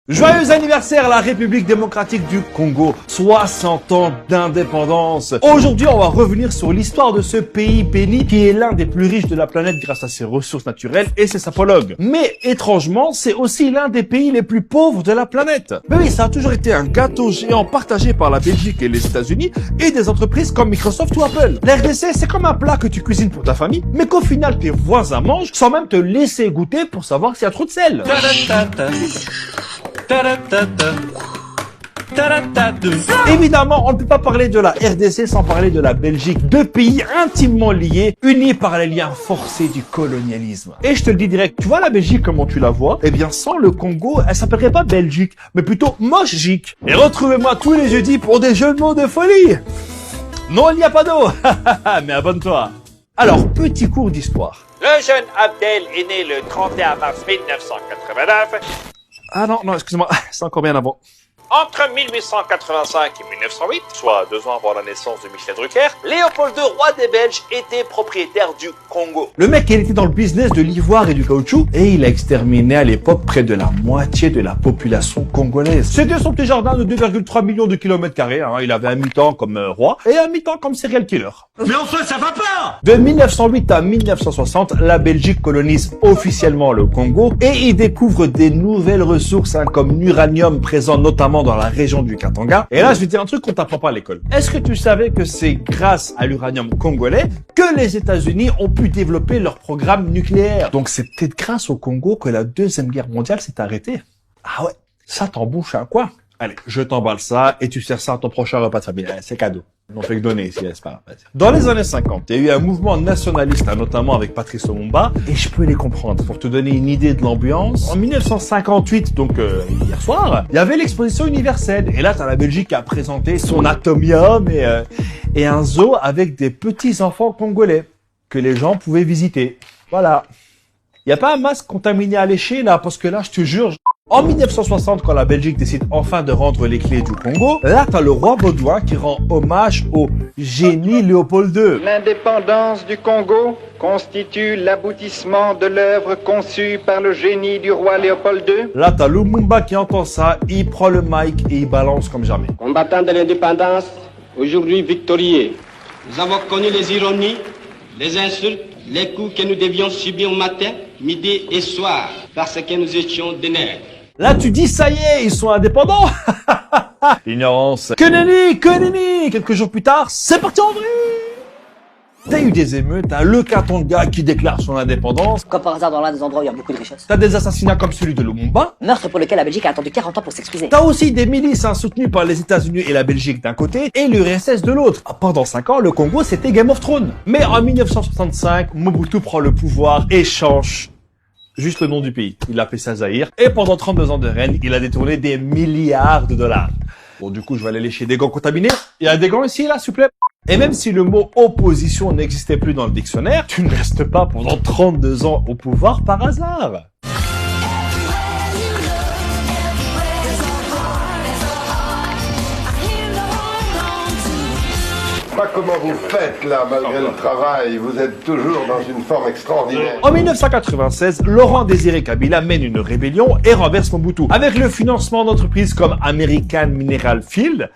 Joyeux anniversaire à la République démocratique du Congo, 60 ans d'indépendance. Aujourd'hui, on va revenir sur l'histoire de ce pays béni qui est l'un des plus riches de la planète grâce à ses ressources naturelles et ses sapologues. Mais étrangement, c'est aussi l'un des pays les plus pauvres de la planète. Mais oui, ça a toujours été un gâteau géant partagé par la Belgique et les États-Unis et des entreprises comme Microsoft ou Apple. La RDC, c'est comme un plat que tu cuisines pour ta famille, mais qu'au final tes voisins mangent sans même te laisser goûter pour savoir s'il y a trop de sel. Évidemment, on ne peut pas parler de la RDC sans parler de la Belgique. Deux pays intimement liés, unis par les liens forcés du colonialisme. Et je te le dis direct, tu vois la Belgique comment tu la vois? Eh bien, sans le Congo, elle s'appellerait pas Belgique, mais plutôt Moche-gique. Et retrouvez-moi tous les jeudis pour des jeux de mots de folie. Non, il n'y a pas d'eau, mais abonne-toi. Alors, petit cours d'histoire. Le jeune Abdel est né le 31 mars 1989. Ah non, excuse-moi, c'est encore bien avant. Entre 1885 et 1908, soit 2 ans avant la naissance de Michel Drucker, Léopold II, roi des Belges, était propriétaire du Congo. Le mec, il était dans le business de l'ivoire et du caoutchouc, et il a exterminé à l'époque près de la moitié de la population congolaise. C'était son petit jardin de 2,3 millions de kilomètres carrés, hein. Il avait un mi-temps comme roi, et un mi-temps comme serial killer. Mais enfin, ça va pas! De 1908 à 1960, la Belgique colonise officiellement le Congo, et y découvre des nouvelles ressources, hein, comme l'uranium présent notamment dans la région du Katanga. Et là, je vais te dire un truc qu'on t'apprend pas à l'école. Est-ce que tu savais que c'est grâce à l'uranium congolais que les États-Unis ont pu développer leur programme nucléaire? Donc c'est peut-être grâce au Congo que la Deuxième Guerre mondiale s'est arrêtée. Ah ouais, ça t'embouche un coin. Allez, je t'emballe ça et tu sers ça à ton prochain repas de famille. C'est cadeau. On fait que donner ici, c'est pas grave. Dans les années 50, il y a eu un mouvement nationaliste, notamment avec Patrice Lumumba, et je peux les comprendre. Pour te donner une idée de l'ambiance, en 1958, donc hier soir, il y avait l'exposition universelle. Et là, t'as la Belgique qui a présenté son atomium et un zoo avec des petits-enfants congolais que les gens pouvaient visiter. Voilà. Il n'y a pas un masque contaminé à lécher, là, parce que là, je te jure... En 1960, quand la Belgique décide enfin de rendre les clés du Congo, là, t'as le roi Baudouin qui rend hommage au génie Léopold II. L'indépendance du Congo constitue l'aboutissement de l'œuvre conçue par le génie du roi Léopold II. Là, t'as Lumumba qui entend ça, il prend le mic et il balance comme jamais. Combattant de l'indépendance, aujourd'hui victorieux, nous avons connu les ironies, les insultes, les coups que nous devions subir matin, midi et soir, parce que nous étions des nègres. Là, tu dis, ça y est, ils sont indépendants. Ignorance. Que nenni. Quelques jours plus tard, c'est parti en vrai. T'as eu des émeutes, t'as le Katanga qui déclare son indépendance. Comme par hasard dans l'un des endroits où il y a beaucoup de richesses. T'as des assassinats comme celui de Lumumba. Meurtre pour lequel la Belgique a attendu 40 ans pour s'excuser. T'as aussi des milices soutenues par les États-Unis et la Belgique d'un côté et l'URSS de l'autre. Pendant 5 ans, le Congo, c'était Game of Thrones. Mais en 1965, Mobutu prend le pouvoir et change juste le nom du pays. Il l'a appelé ça Zaïre. Et pendant 32 ans de règne, il a détourné des milliards de dollars. Bon, du coup, je vais aller lécher des gants contaminés. Il y a des gants ici, là, s'il vous plaît. Et même si le mot opposition n'existait plus dans le dictionnaire, tu ne restes pas pendant 32 ans au pouvoir par hasard. Pas comment vous faites là, malgré le travail, vous êtes toujours dans une forme extraordinaire. En 1996, Laurent Désiré Kabila mène une rébellion et renverse Mobutu, avec le financement d'entreprises comme American Mineral Field.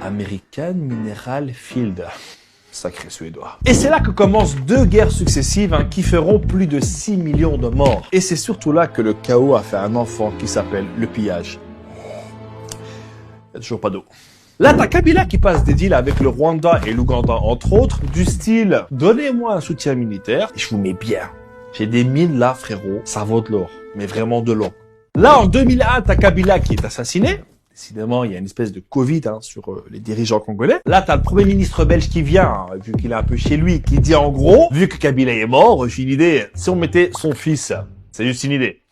American Mineral Field. Sacré suédois. Et c'est là que commencent 2 guerres successives qui feront plus de 6 millions de morts. Et c'est surtout là que le chaos a fait un enfant qui s'appelle le pillage. Il n'y a toujours pas d'eau. Là, t'as Kabila qui passe des deals avec le Rwanda et l'Ouganda, entre autres, du style « Donnez-moi un soutien militaire et je vous mets bien. J'ai des mines là, frérot, ça vaut de l'or, mais vraiment de l'or. » Là, en 2001, t'as Kabila qui est assassiné. Décidément, il y a une espèce de Covid sur les dirigeants congolais. Là, t'as le premier ministre belge qui vient, vu qu'il est un peu chez lui, qui dit en gros, vu que Kabila est mort, j'ai une idée, si on mettait son fils, c'est juste une idée,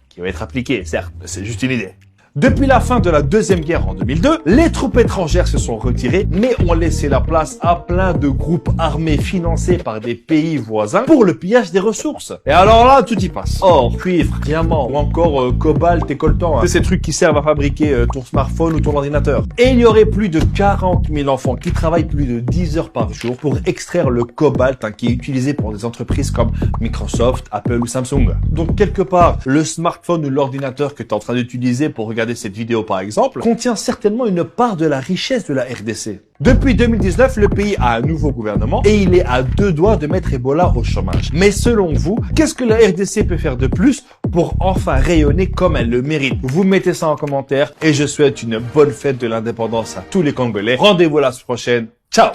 qui va être appliquée, certes, mais c'est juste une idée. Depuis la fin de la Deuxième Guerre en 2002, les troupes étrangères se sont retirées, mais ont laissé la place à plein de groupes armés financés par des pays voisins pour le pillage des ressources. Et alors là, tout y passe. Or, cuivre, diamant ou encore cobalt et coltan. C'est ces trucs qui servent à fabriquer ton smartphone ou ton ordinateur. Et il y aurait plus de 40 000 enfants qui travaillent plus de 10 heures par jour pour extraire le cobalt qui est utilisé pour des entreprises comme Microsoft, Apple ou Samsung. Donc quelque part, le smartphone ou l'ordinateur que tu es en train d'utiliser pour regarder cette vidéo par exemple, contient certainement une part de la richesse de la RDC. Depuis 2019, le pays a un nouveau gouvernement et il est à 2 doigts de mettre Ebola au chômage. Mais selon vous, qu'est-ce que la RDC peut faire de plus pour enfin rayonner comme elle le mérite? Vous mettez ça en commentaire et je souhaite une bonne fête de l'indépendance à tous les Congolais. Rendez-vous la semaine prochaine. Ciao!